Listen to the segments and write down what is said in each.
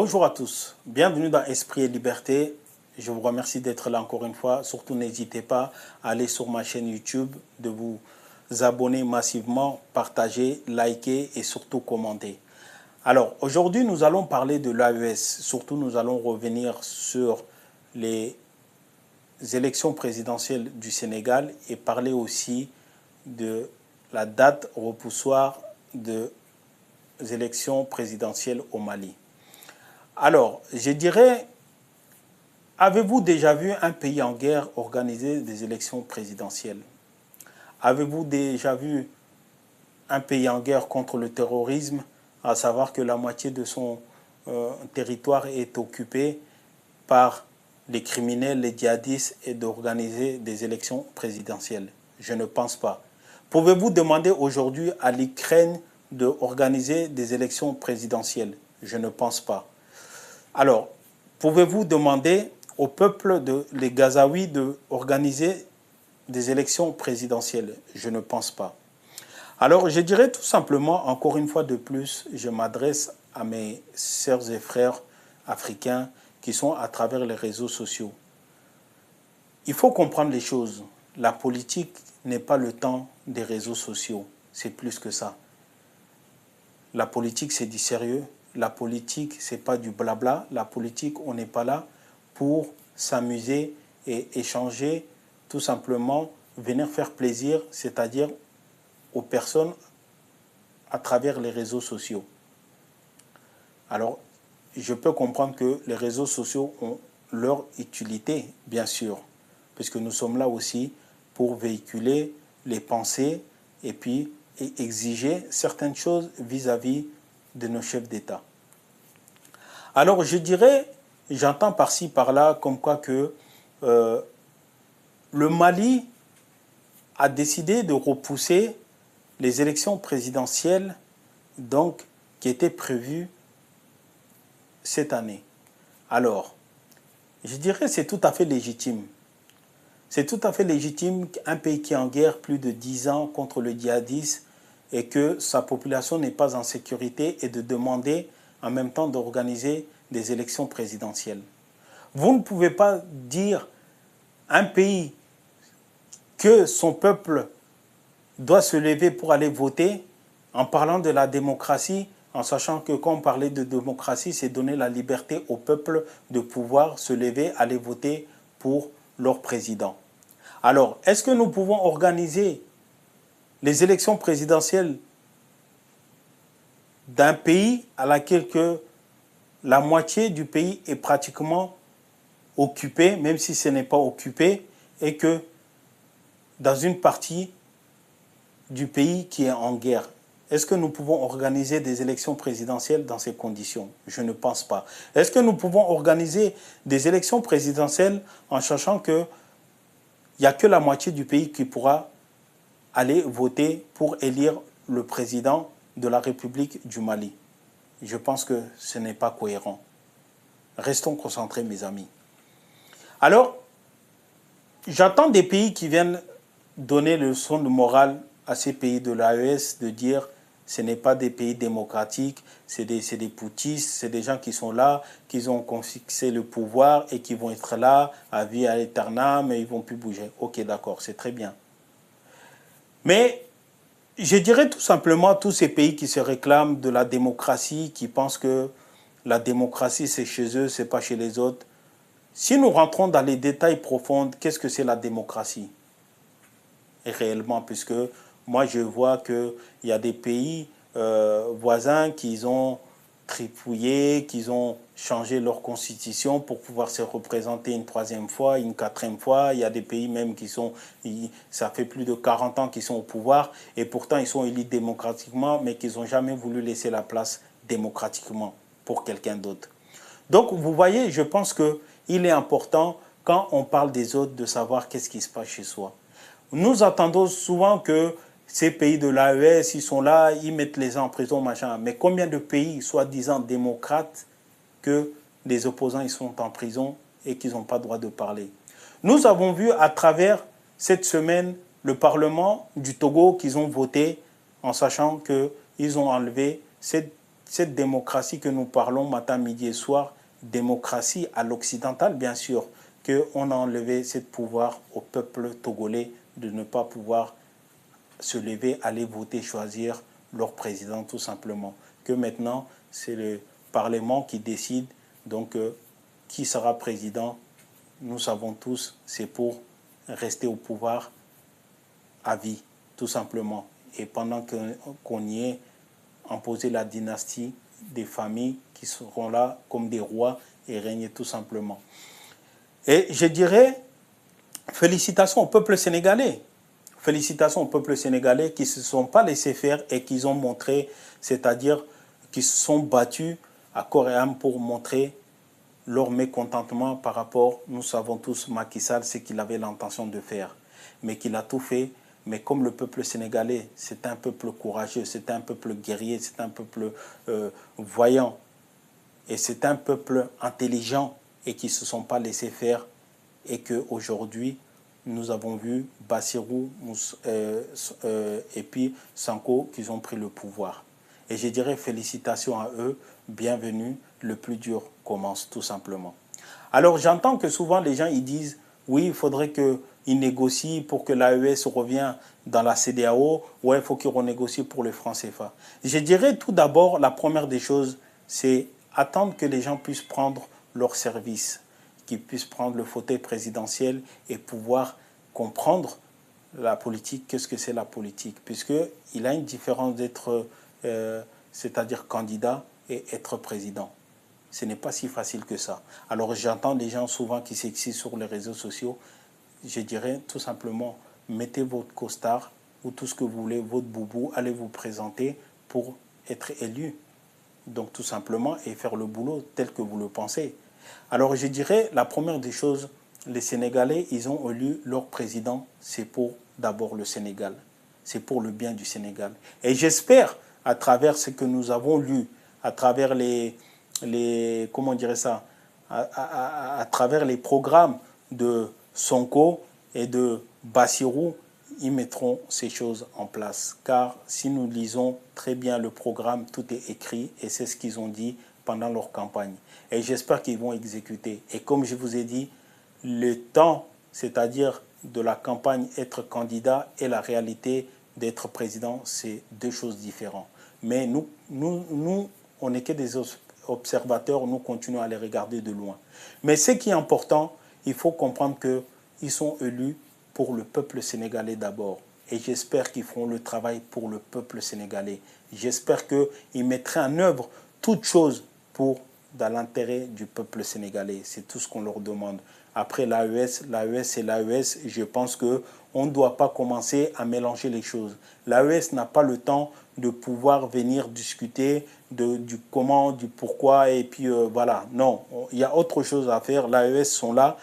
Bonjour à tous, bienvenue dans Esprit et Liberté. Je vous remercie d'être là encore une fois. Surtout, n'hésitez pas à aller sur ma chaîne YouTube, de vous abonner massivement, partager, liker et surtout commenter. Alors, aujourd'hui, nous allons parler de l'AES. Surtout, nous allons revenir sur les élections présidentielles du Sénégal et parler aussi de la date repoussoire des élections présidentielles au Mali. Alors, je dirais, avez-vous déjà vu un pays en guerre organiser des élections présidentielles? Avez-vous déjà vu un pays en guerre contre le terrorisme, à savoir que la moitié de son territoire est occupé par les criminels, les djihadistes, et d'organiser des élections présidentielles? Je ne pense pas. Pouvez-vous demander aujourd'hui à l'Ukraine d'organiser des élections présidentielles? Je ne pense pas. Alors, pouvez-vous demander au peuple les Gazaouis d'organiser des élections présidentielles? Je ne pense pas. Alors, je dirais tout simplement, encore une fois de plus, je m'adresse à mes sœurs et frères africains qui sont à travers les réseaux sociaux. Il faut comprendre les choses. La politique n'est pas le temps des réseaux sociaux. C'est plus que ça. La politique, c'est du sérieux. La politique, ce n'est pas du blabla. La politique, on n'est pas là pour s'amuser et échanger, tout simplement, venir faire plaisir, c'est-à-dire aux personnes à travers les réseaux sociaux. Alors, je peux comprendre que les réseaux sociaux ont leur utilité, bien sûr, puisque nous sommes là aussi pour véhiculer les pensées et puis exiger certaines choses vis-à-vis de nos chefs d'État. Alors, je dirais, j'entends par-ci, par-là, comme quoi que le Mali a décidé de repousser les élections présidentielles donc, qui étaient prévues cette année. Alors, je dirais que c'est tout à fait légitime. C'est tout à fait légitime qu'un pays qui est en guerre plus de 10 ans contre le djihadisme et que sa population n'est pas en sécurité et de demander en même temps d'organiser des élections présidentielles. Vous ne pouvez pas dire à un pays que son peuple doit se lever pour aller voter en parlant de la démocratie, en sachant que quand on parlait de démocratie, c'est donner la liberté au peuple de pouvoir se lever, aller voter pour leur président. Alors, est-ce que nous pouvons organiser les élections présidentielles d'un pays à laquelle que la moitié du pays est pratiquement occupée, même si ce n'est pas occupé, et que dans une partie du pays qui est en guerre? Est-ce que nous pouvons organiser des élections présidentielles dans ces conditions? Je ne pense pas. Est-ce que nous pouvons organiser des élections présidentielles en sachant qu'il n'y a que la moitié du pays qui pourra aller voter pour élire le président de la République du Mali? Je pense que ce n'est pas cohérent. Restons concentrés, mes amis. Alors, j'attends des pays qui viennent donner le son de morale à ces pays de l'AES de dire ce n'est pas des pays démocratiques, c'est des putschistes, c'est des gens qui sont là, qui ont fixé le pouvoir et qui vont être là à vie à l'éternel, mais ils ne vont plus bouger. Ok, d'accord, c'est très bien. Mais je dirais tout simplement à tous ces pays qui se réclament de la démocratie, qui pensent que la démocratie c'est chez eux, c'est pas chez les autres. Si nous rentrons dans les détails profonds, qu'est-ce que c'est la démocratie? Et réellement, puisque moi je vois qu'il y a des pays voisins qui ont tripouillé, qui ont changé leur constitution pour pouvoir se représenter une troisième fois, une quatrième fois. Il y a des pays même qui sont, ça fait plus de 40 ans qu'ils sont au pouvoir et pourtant ils sont élus démocratiquement, mais qu'ils n'ont jamais voulu laisser la place démocratiquement pour quelqu'un d'autre. Donc vous voyez, je pense qu'il est important quand on parle des autres de savoir qu'est-ce qui se passe chez soi. Nous attendons souvent que ces pays de l'AES, ils sont là, ils mettent les gens en prison, machin. Mais combien de pays, soi-disant démocrates, que les opposants ils sont en prison et qu'ils n'ont pas le droit de parler? Nous avons vu à travers cette semaine le Parlement du Togo qu'ils ont voté en sachant qu'ils ont enlevé cette cette démocratie que nous parlons matin, midi et soir, démocratie à l'occidental, bien sûr, qu'on a enlevé ce pouvoir au peuple togolais de ne pas pouvoir se lever, aller voter, choisir leur président tout simplement. Que maintenant, c'est le Parlement qui décide donc qui sera président. Nous savons tous, c'est pour rester au pouvoir à vie, tout simplement. Et pendant qu'on y est, imposer la dynastie des familles qui seront là comme des rois et régner tout simplement. Et je dirais, félicitations au peuple sénégalais. Félicitations au peuple sénégalais qui ne se sont pas laissés faire et qui ont montré, c'est-à-dire qui se sont battus à corps et âme pour montrer leur mécontentement par rapport, nous savons tous, Macky Sall, ce qu'il avait l'intention de faire, mais qu'il a tout fait. Mais comme le peuple sénégalais, c'est un peuple courageux, c'est un peuple guerrier, c'est un peuple voyant, et c'est un peuple intelligent et qui ne se sont pas laissés faire, et qu'aujourd'hui, nous avons vu Bassirou et puis Sanko qui ont pris le pouvoir. Et je dirais félicitations à eux, bienvenue, le plus dur commence tout simplement. Alors j'entends que souvent les gens ils disent, oui, il faudrait qu'ils négocient pour que l'AES revienne dans la CEDEAO, ouais, il faut qu'ils renégocient pour le franc CFA. Je dirais tout d'abord, la première des choses, c'est attendre que les gens puissent prendre leur service, qu'ils puissent prendre le fauteuil présidentiel et pouvoir comprendre la politique, qu'est-ce que c'est la politique, puisqu'il a une différence d'être, c'est-à-dire candidat et être président. Ce n'est pas si facile que ça. Alors j'entends des gens souvent qui s'excitent sur les réseaux sociaux. Je dirais tout simplement, mettez votre costard ou tout ce que vous voulez, votre boubou, allez vous présenter pour être élu. Donc tout simplement, et faire le boulot tel que vous le pensez. Alors je dirais, la première des choses, les Sénégalais, ils ont élu leur président, c'est pour d'abord le Sénégal. C'est pour le bien du Sénégal. Et j'espère, à travers ce que nous avons lu, à travers comment on dirait ça, à travers les programmes de Sonko et de Bassirou, ils mettront ces choses en place. Car si nous lisons très bien le programme, tout est écrit et c'est ce qu'ils ont dit pendant leur campagne. Et j'espère qu'ils vont exécuter. Et comme je vous ai dit, le temps, c'est-à-dire de la campagne, être candidat et la réalité d'être président, c'est deux choses différentes. Mais nous on n'est que des observateurs, nous continuons à les regarder de loin. Mais ce qui est important, il faut comprendre qu'ils sont élus pour le peuple sénégalais d'abord. Et j'espère qu'ils feront le travail pour le peuple sénégalais. J'espère qu'ils mettraient en œuvre toutes choses dans l'intérêt du peuple sénégalais. C'est tout ce qu'on leur demande. Après l'AES c'est l'AES. Je pense qu'on ne doit pas commencer à mélanger les choses. L'AES n'a pas le temps de pouvoir venir discuter du comment, du pourquoi, et puis voilà. Non, il y a autre chose à faire. L'AES sont là.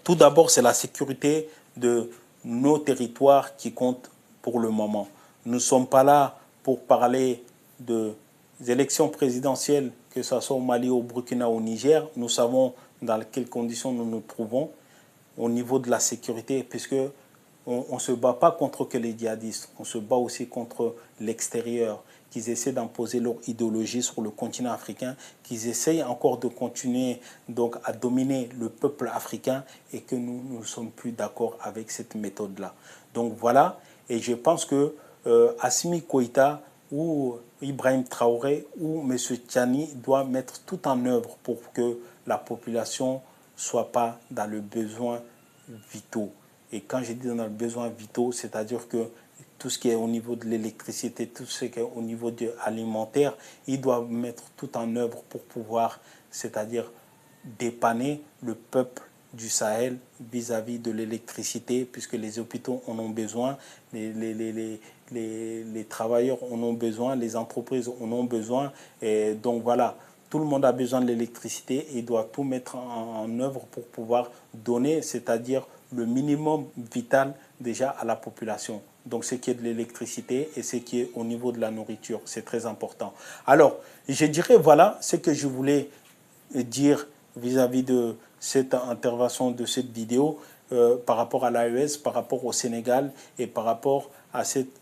Tout d'abord, c'est la sécurité de nos territoires qui compte pour le moment. Nous ne sommes pas là pour parler des élections présidentielles, que ce soit au Mali, au Burkina, au Niger. Nous savons dans quelles conditions nous nous trouvons au niveau de la sécurité, puisque on ne se bat pas contre que les djihadistes, on se bat aussi contre l'extérieur, qu'ils essaient d'imposer leur idéologie sur le continent africain, qu'ils essayent encore de continuer donc à dominer le peuple africain et que nous ne sommes plus d'accord avec cette méthode-là. Donc voilà, et je pense que Assimi Koïta ou Ibrahim Traoré ou M. Tchani doivent mettre tout en œuvre pour que la population ne soit pas dans le besoin vitaux. Et quand je dis dans le besoin vitaux, c'est-à-dire que tout ce qui est au niveau de l'électricité, tout ce qui est au niveau de alimentaire, ils doivent mettre tout en œuvre pour pouvoir, c'est-à-dire dépanner le peuple du Sahel vis-à-vis de l'électricité, puisque les hôpitaux en ont besoin, les travailleurs en ont besoin, les entreprises en ont besoin. Et donc voilà, tout le monde a besoin de l'électricité et doit tout mettre en œuvre pour pouvoir donner, c'est-à-dire le minimum vital déjà à la population. Donc ce qui est de l'électricité et ce qui est au niveau de la nourriture, c'est très important. Alors, je dirais, voilà ce que je voulais dire vis-à-vis de cette intervention, de cette vidéo, par rapport à l'AES, par rapport au Sénégal et par rapport à cette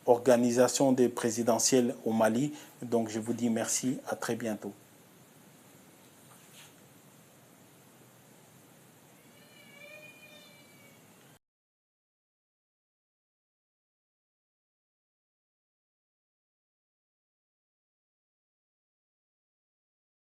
organisation des présidentielles au Mali. Donc je vous dis merci, à très bientôt.